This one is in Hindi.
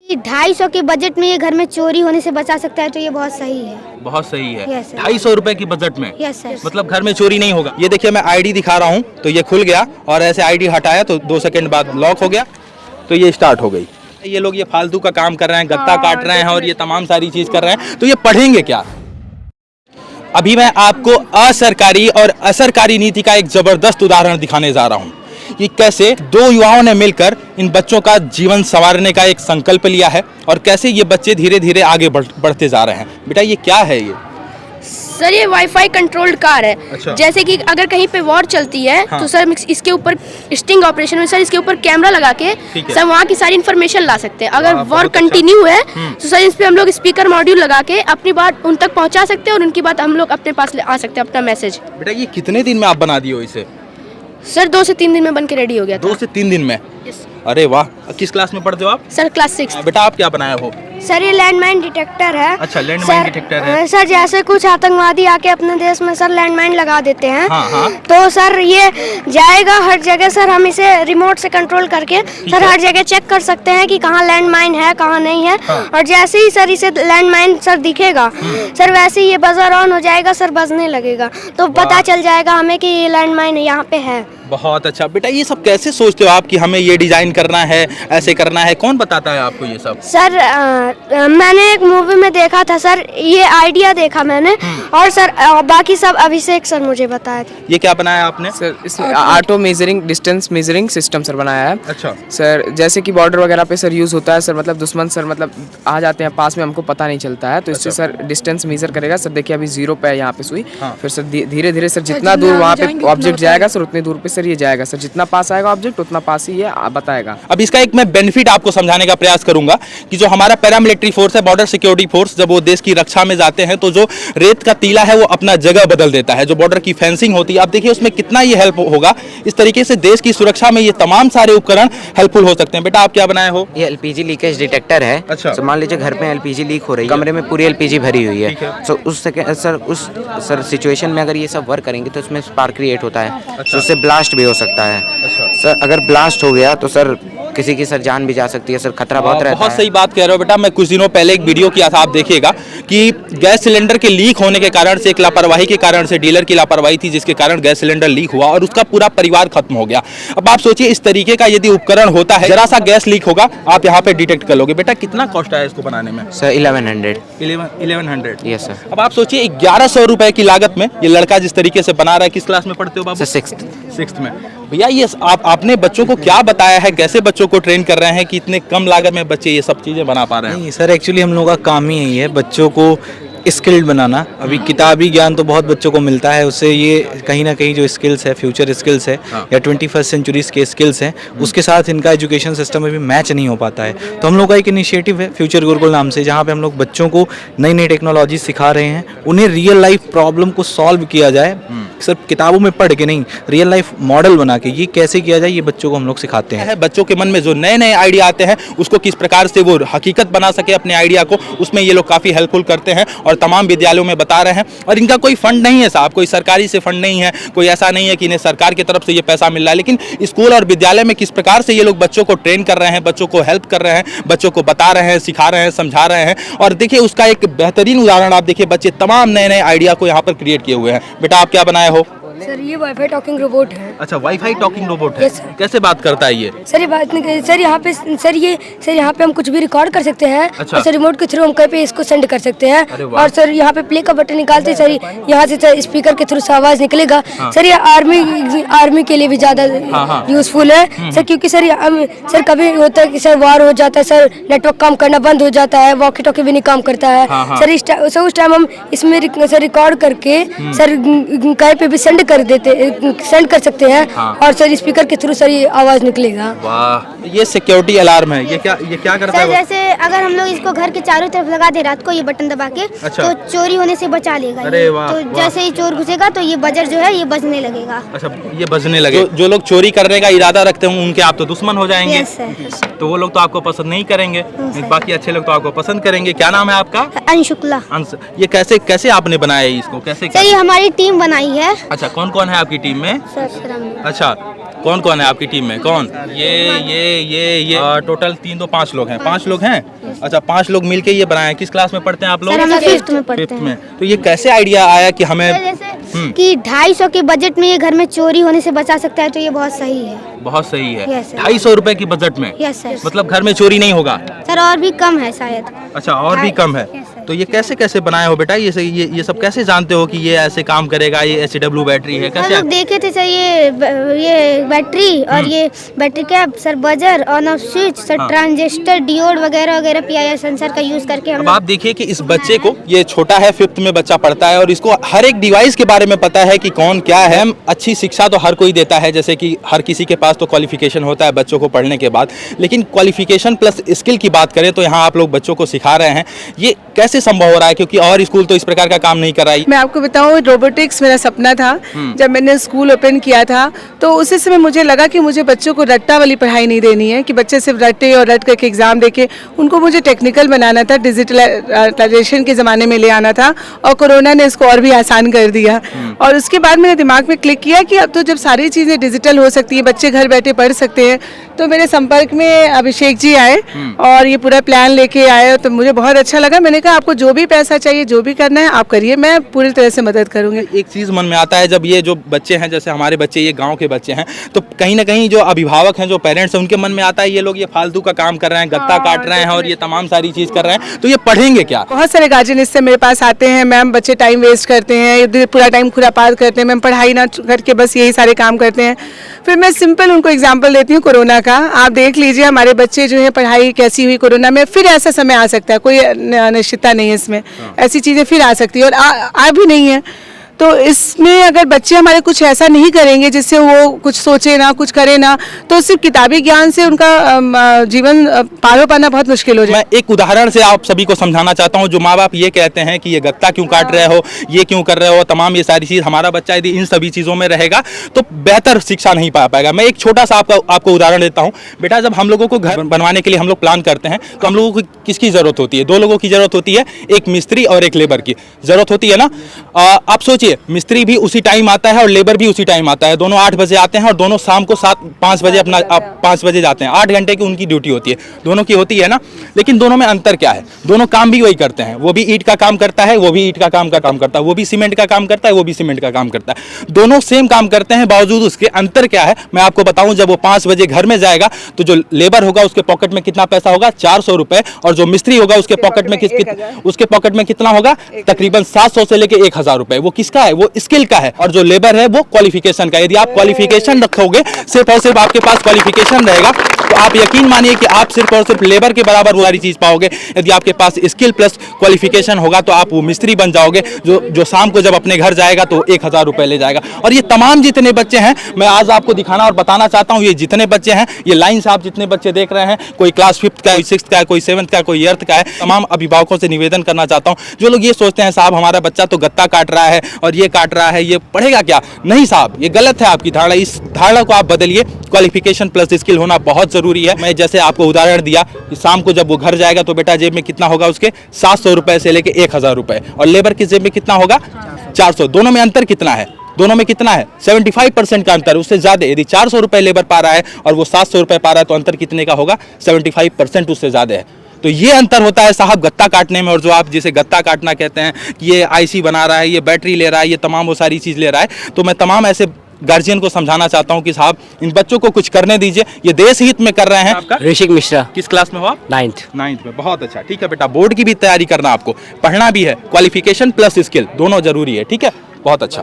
250 के बजट में ये घर में चोरी होने से बचा सकता है, तो ये बहुत सही है। बहुत सही है। Yes, sir. 250 रुपए की बजट में। Yes sir. मतलब घर में चोरी नहीं होगा। ये देखिए मैं आईडी दिखा रहा हूँ, तो ये खुल गया और ऐसे आईडी हटाया तो 2 सेकंड बाद लॉक हो गया, तो ये स्टार्ट हो गई। ये लोग ये फालतू का काम कर रहे हैं, गत्ता काट रहे हैं और ये तमाम सारी चीज कर रहे हैं, तो ये पढ़ेंगे क्या? अभी मैं आपको असरकारी और असरकारी नीति का एक जबरदस्त उदाहरण दिखाने जा रहा हूँ कि कैसे 2 युवाओं ने मिलकर इन बच्चों का जीवन संवारने का एक संकल्प लिया है और कैसे ये बच्चे धीरे धीरे आगे बढ़ते जा रहे हैं। बेटा ये क्या है ये? सर ये वाईफाई कंट्रोल्ड कार है। अच्छा। जैसे कि अगर कहीं पे वॉर चलती है हाँ। तो सर इसके ऊपर स्टिंग ऑपरेशन में सर इसके ऊपर कैमरा लगा के सर वहाँ की सारी इन्फॉर्मेशन ला सकते हैं। अगर वॉर कंटिन्यू है तो सर इस पे हम लोग स्पीकर मॉड्यूल लगा के अपनी बात उन तक पहुँचा सकते हैं और उनकी बात हम लोग अपने पास ले आ सकते हैं, अपना मैसेज। बेटा ये कितने दिन में आप बना दिए हो इसे? सर 2 से 3 दिन में बन के रेडी हो गया था। 2 से 3 दिन में? अरे वाह। किस क्लास में पढ़ते हो आप? Sir class 6। बेटा आप क्या बनाए हो? सर ये लैंडमाइन डिटेक्टर है। अच्छा लैंडमाइन डिटेक्टर है। सर जैसे कुछ आतंकवादी आके अपने देश में सर लैंडमाइन लगा देते हैं। हाँ। तो सर ये जाएगा हर जगह, सर हम इसे रिमोट से कंट्रोल करके सर हर जगह चेक कर सकते हैं कि कहाँ लैंडमाइन है कहाँ नहीं है। और जैसे ही सर इसे लैंडमाइन सर दिखेगा सर वैसे ही ये बजर ऑन हो जाएगा, सर बजने लगेगा, तो पता चल जाएगा हमें कि ये लैंडमाइन यहाँ पे है। बहुत अच्छा। बेटा ये सब कैसे सोचते हो आप कि हमें ये डिजाइन करना है, ऐसे करना है? कौन बताता है आपको ये सब? सर मैंने एक मूवी में देखा था सर, ये आइडिया देखा मैंने, और सर बाकी सब अभिषेक सर मुझे बताया था। ये क्या बनाया आपने? सर इसमें auto measuring distance measuring system sir बनाया है। अच्छा सर जैसे कि बॉर्डर वगैरह पे सर यूज़ होता है सर, मतलब दुश्मन सर मतलब आ जाते हैं पास में, हमको पता नहीं चलता है, तो इससे सर डिस्टेंस मेजर करेगा। सर देखिए अभी 0 पे है यहाँ पे सुई, फिर सर धीरे धीरे सर जितना दूर वहाँ पे ऑब्जेक्ट जाएगा सर उतनी दूर पे सर ये जाएगा। सर जितना पास आएगा ऑब्जेक्ट उतना पास ही ये बताएगा। अब इसका एक मैं बेनिफिट आपको समझाने का प्रयास करूंगा कि जो हमारा पैरामिलिट्री फोर्स है, बॉर्डर सिक्योरिटी फोर्स, जब वो देश की रक्षा में जाते हैं तो जो रेत का टीला है वो अपना जगह बदल देता है। जो बॉर्डर की फेंसिंग होती है, आप देखिए उसमें कितना ये हेल्प होगा। इस तरीके से देश की सुरक्षा में ये तमाम सारे उपकरण हेल्पफुल हो सकते हैं। बेटा आप क्या बनाए हो? ये एलपीजी लीकेज डिटेक्टर है। अच्छा। तो मान लीजिए घर पे एलपीजी लीक हो रही है, कमरे में पूरी एलपीजी भरी हुई है, तो उस सिचुएशन में अगर ये सब वर्क करेंगे तो उसमें स्पार्क क्रिएट होता है। तो उससे ब्लास्ट भी हो सकता है। सर अगर ब्लास्ट हो गया तो सर किसी की सर जान भी जा सकती है, सर खतरा बहुत रहता है। बहुत सही बात कह रहे हो बेटा। मैं कुछ दिनों पहले एक वीडियो किया था, आप देखिएगा कि गैस सिलेंडर के लीक होने के कारण से, एक लापरवाही के कारण से, डीलर की लापरवाही थी जिसके कारण गैस सिलेंडर लीक हुआ और उसका पूरा परिवार खत्म हो गया। अब आप सोचिए इस तरीके का यदि उपकरण होता है, जरा सा गैस लीक होगा आप यहाँ पे डिटेक्ट कर लोगे। बेटा कितना कॉस्ट आया इसको बनाने में? सर 1100। 1100? Yes sir. अब आप सोचिए 1100 रुपए की लागत में ये लड़का जिस तरीके से बना रहा है। किस क्लास में पढ़ते हो बाबू? सर 6th में। भैया ये आपने बच्चों को क्या बताया है, कैसे बच्चों को ट्रेन कर रहे हैं कि इतने कम लागत में बच्चे ये सब चीजें बना पा रहे हैं? नहीं सर, एक्चुअली हम लोगों का काम ही यही है बच्चों को स्किल्ड बनाना। अभी किताबी ज्ञान तो बहुत बच्चों को मिलता है, उससे ये कहीं ना कहीं जो स्किल्स है, फ्यूचर स्किल्स है या 21st सेंचुरी के स्किल्स हैं, उसके साथ इनका एजुकेशन सिस्टम में भी मैच नहीं हो पाता है। तो हम लोग का एक इनिशिएटिव है फ्यूचर गुरुकुल नाम से, जहाँ पे हम लोग बच्चों को नई नई टेक्नोलॉजी सिखा रहे हैं, उन्हें रियल लाइफ प्रॉब्लम को सॉल्व किया जाए, सिर्फ किताबों में पढ़ के नहीं, रियल लाइफ मॉडल बना के ये कैसे किया जाए, ये बच्चों को हम लोग सिखाते हैं। बच्चों के मन में जो नए नए आइडिया आते हैं उसको किस प्रकार से वो हकीकत बना सके अपने आइडिया को, उसमें ये लोग काफ़ी हेल्पफुल करते हैं और तमाम विद्यालयों में बता रहे हैं। और इनका कोई फंड नहीं है साहब, कोई सरकारी से फंड नहीं है, कोई ऐसा नहीं है कि इन्हें सरकार की तरफ से ये पैसा मिल रहा है, लेकिन स्कूल और विद्यालय में किस प्रकार से ये लोग बच्चों को ट्रेन कर रहे हैं, बच्चों को हेल्प कर रहे हैं, बच्चों को बता रहे हैं, सिखा रहे हैं, समझा रहे हैं। और देखिए उसका एक बेहतरीन उदाहरण आप देखिए, बच्चे तमाम नए नए आइडिया को यहाँ पर क्रिएट किए हुए हैं। बेटा आप क्या बनाए हो? सर ये वाईफाई टॉकिंग रोबोट है। अच्छा वाईफाई टॉकिंग रोबोट है। कैसे बात करता है ये? सर ये बात नहीं, सर यहाँ पे हम कुछ भी रिकॉर्ड कर सकते हैं। अच्छा। और सर रिमोट के थ्रू हम कहीं पे इसको सेंड कर सकते हैं। और सर यहाँ पे प्ले का बटन निकालते सर यहाँ से सर स्पीकर के थ्रू आवाज निकलेगा। सर ये आर्मी के लिए भी ज्यादा यूजफुल है सर, क्योंकि सर कभी होता है कि सर वार हो जाता है, सर नेटवर्क काम करना बंद हो जाता है, वॉकी टॉकी भी नहीं काम करता है। सर उस टाइम हम इसमें सर रिकॉर्ड करके सर कहीं पे भी सेंड कर सकते हैं। और सर स्पीकर के थ्रू सर ये आवाज निकलेगा। वाह, ये सिक्योरिटी अलार्म है। ये क्या करता है? जैसे अगर हम लोग इसको घर के चारों तरफ लगा दे रात को, ये बटन दबा के, अच्छा। तो चोरी होने से बचा लेगा। अरे वाह, तो जैसे ही चोर घुसेगा तो ये बजर जो है ये बजने लगेगा। अच्छा ये बजने लगे। जो लोग चोरी करने का इरादा रखते हैं उनके आप तो दुश्मन हो जाएंगे। Yes sir. तो वो लोग तो आपको पसंद नहीं करेंगे, बाकी अच्छे लोग तो आपको पसंद करेंगे। क्या नाम है आपका? अंश शुक्ला। अंश। ये कैसे आपने बनाया है इसको? कैसे सर ये हमारी टीम बनाई है। अच्छा कौन कौन है आपकी टीम में? अच्छा, कौन कौन है आपकी टीम में? कौन? ये टोटल 3 2 5 लोग हैं। 5 लोग हैं। अच्छा, 5 लोग मिलके ये बनाए। किस क्लास में पढ़ते हैं आप लोग? सर हम 5th में पढ़ते फिफ्थ हैं। में। तो ये कैसे आइडिया आया कि हमें कि 250 के बजट में ये घर में चोरी होने से बचा सकता है, तो ये बहुत सही है। बहुत सही है। Yes, sir. 250 रुपए की बजट में? Yes sir. मतलब घर में चोरी नहीं होगा? सर और भी कम है शायद। अच्छा, और भी कम है। Yes, sir. तो ये कैसे कैसे बनाए हो बेटा? ये सब कैसे जानते हो कि ये ऐसे काम करेगा? ये SW बैटरी है सर कैसे? लोग देखे थे सर, ये बैटरी और ये battery cap sir, buzzer on off switch sir, transistor, diode वगैरह वगैरह PIR सेंसर का यूज करके हम अब आप देखिए कि इस बच्चे को, ये छोटा है, 5th में बच्चा पढ़ता है और इसको हर एक डिवाइस के बारे में पता है कि कौन क्या है। अच्छी शिक्षा तो हर कोई देता है, जैसे कि हर किसी के पास तो क्वालिफिकेशन होता है बच्चों को पढ़ने के बाद, लेकिन क्वालिफिकेशन प्लस स्किल की बात करें तो यहाँ आप लोग बच्चों को सिखा रहे हैं। ये कैसे संभव हो रहा है, क्योंकि और स्कूल तो इस प्रकार का काम नहीं कर रहा है? मैं आपको बताऊं, रोबोटिक्स मेरा सपना था। जब मैंने स्कूल ओपन किया था तो उसी समय मुझे लगा कि मुझे बच्चों को रट्टा वाली पढ़ाई नहीं देनी है, कि बच्चे सिर्फ रट्टे और रट करके एग्जाम देके, उनको मुझे टेक्निकल बनाना था, डिजिटलाइजेशन के ज़माने में ले आना था, और कोरोना ने इसको और भी आसान कर दिया। और उसके बाद मेरे दिमाग में क्लिक किया कि अब तो जब सारी चीज़ें डिजिटल हो सकती है, बच्चे घर बैठे पढ़ सकते हैं, तो मेरे संपर्क में अभिषेक जी आए और ये पूरा प्लान लेके आए, तो मुझे बहुत अच्छा लगा। मैंने कहा आपको जो भी पैसा चाहिए, जो भी करना है आप करिए, मैं पूरी तरह से मदद करूंगी। एक चीज़ मन में आता है, जब ये जो बच्चे हैं, जैसे हमारे बच्चे, ये गांव के बच्चे हैं, तो कहीं ना कहीं जो अभिभावक हैं, जो पेरेंट्स हैं, उनके मन में आता है ये लोग ये फालतू का काम कर रहे हैं, गत्ता काट रहे हैं और ये तमाम सारी चीज़ कर रहे हैं, तो ये पढ़ेंगे क्या? बहुत सारे गार्जियन इससे मेरे पास आते हैं, मैम बच्चे टाइम वेस्ट करते हैं, इधर पूरा टाइम खुरापात करते हैं, मैम पढ़ाई ना करके बस यही सारे काम करते हैं। फिर मैं सिंपल उनको एग्जांपल देती हूँ कोरोना का। आप देख लीजिए हमारे बच्चे जो है, पढ़ाई कैसी हुई कोरोना में। फिर ऐसा समय आ सकता है, कोई अनिश्चितता नहीं है इसमें, ऐसी चीज़ें फिर आ सकती है और आ भी नहीं है। तो इसमें अगर बच्चे हमारे कुछ ऐसा नहीं करेंगे जिससे वो कुछ सोचे ना, कुछ करे ना, तो सिर्फ किताबी ज्ञान से उनका जीवन पार हो पाना बहुत मुश्किल हो जाए। मैं एक उदाहरण से आप सभी को समझाना चाहता हूं। जो माँ बाप ये कहते हैं कि ये गत्ता क्यों काट रहे हो, ये क्यों कर रहे हो, तमाम ये सारी चीज़, हमारा बच्चा यदि इन सभी चीज़ों में रहेगा तो बेहतर शिक्षा नहीं पा पाएगा। मैं एक छोटा सा आपको उदाहरण देता हूँ। बेटा, जब हम लोगों को घर बनवाने के लिए हम लोग प्लान करते हैं तो हम लोगों को किसकी ज़रूरत होती है? 2 लोगों की ज़रूरत होती है, एक मिस्त्री और एक लेबर की ज़रूरत होती है ना। आप सोचिए, मिस्त्री भी उसी टाइम आता है और लेबर भी उसी टाइम आता है। दोनों 8 बजे आते हैं और दोनों शाम को 5 बजे 5 बजे जाते हैं। 8 घंटे की उनकी ड्यूटी होती है, दोनों की होती है ना। लेकिन दोनों में अंतर क्या है? दोनों काम भी वही करते हैं। वो भी ईंट का काम करता है, वो भी ईंट का काम करता है, वो भी सीमेंट का काम करता है, वो भी सीमेंट का काम करता है। दोनों सेम काम करते हैं, बावजूद उसके अंतर क्या है मैं आपको बताऊं। जब वो 5 बजे घर में जाएगा तो जो लेबर होगा उसके पॉकेट में कितना पैसा होगा? 400 रुपए। और जो मिस्त्री होगा उसके पॉकेट में कितना होगा? तकरीबन 700 से लेके 1000 रुपए। वो किसका है? वो स्किल का है। और जो लेबर है वो क्वालिफिकेशन का। यदि आप क्वालिफिकेशन रखोगे, सिर्फ और सिर्फ आपके पास क्वालिफिकेशन रहेगा, तो आप यकीन मानिए कि आप सिर्फ और सिर्फ लेबर के बराबर वो सारी चीज पाओगे। यदि आपके पास स्किल प्लस क्वालिफिकेशन होगा तो आप वो मिस्त्री बन जाओगे, जो शाम को जब अपने घर जाएगा तो 1000 रुपए ले जाएगा। और ये तमाम जितने बच्चे हैं, मैं आज आपको दिखाना और बताना चाहता हूँ, ये जितने बच्चे हैं, ये लाइन से आप जितने बच्चे देख रहे हैं, कोई क्लास 5th का है, कोई 6th का है, कोई 7th का है, कोई 8th का है। तमाम अभिभावकों से निवेदन करना चाहता हूँ, जो लोग ये सोचते हैं साहब हमारा बच्चा तो गत्ता काट रहा है और ये काट रहा है, ये पढ़ेगा क्या? नहीं साहब, ये गलत है आपकी धारणा। इस धारणा को आप बदलिए। क्वालिफिकेशन प्लस स्किल होना बहुत जरूरी है। मैं जैसे आपको उदाहरण दिया कि शाम को जब वो घर जाएगा तो बेटा जेब में कितना होगा उसके? 700 रुपए से लेके 1000 रुपए। और लेबर की जेब में कितना होगा? 400। दोनों में अंतर कितना है? दोनों में कितना है? 75% का अंतर, उससे ज्यादा। यदि 400 रुपए लेबर पा रहा है और वो 700 रुपए पा रहा है तो अंतर कितने का होगा? 75% उससे ज्यादा है। तो ये अंतर होता है साहब गत्ता काटने में। और जो आप जिसे गत्ता काटना कहते हैं कि ये IC बना रहा है, ये बैटरी ले रहा है, ये तमाम वो सारी चीज़ ले रहा है, तो मैं तमाम ऐसे गार्जियन को समझाना चाहता हूं कि साहब इन बच्चों को कुछ करने दीजिए, ये देश हित में कर रहे हैं। आपका ऋषिक मिश्रा। किस क्लास में हो आप? 9th में। बहुत अच्छा, ठीक है बेटा। बोर्ड की भी तैयारी करना, आपको पढ़ना भी है। क्वालिफिकेशन प्लस स्किल दोनों जरूरी है, ठीक है? बहुत अच्छा।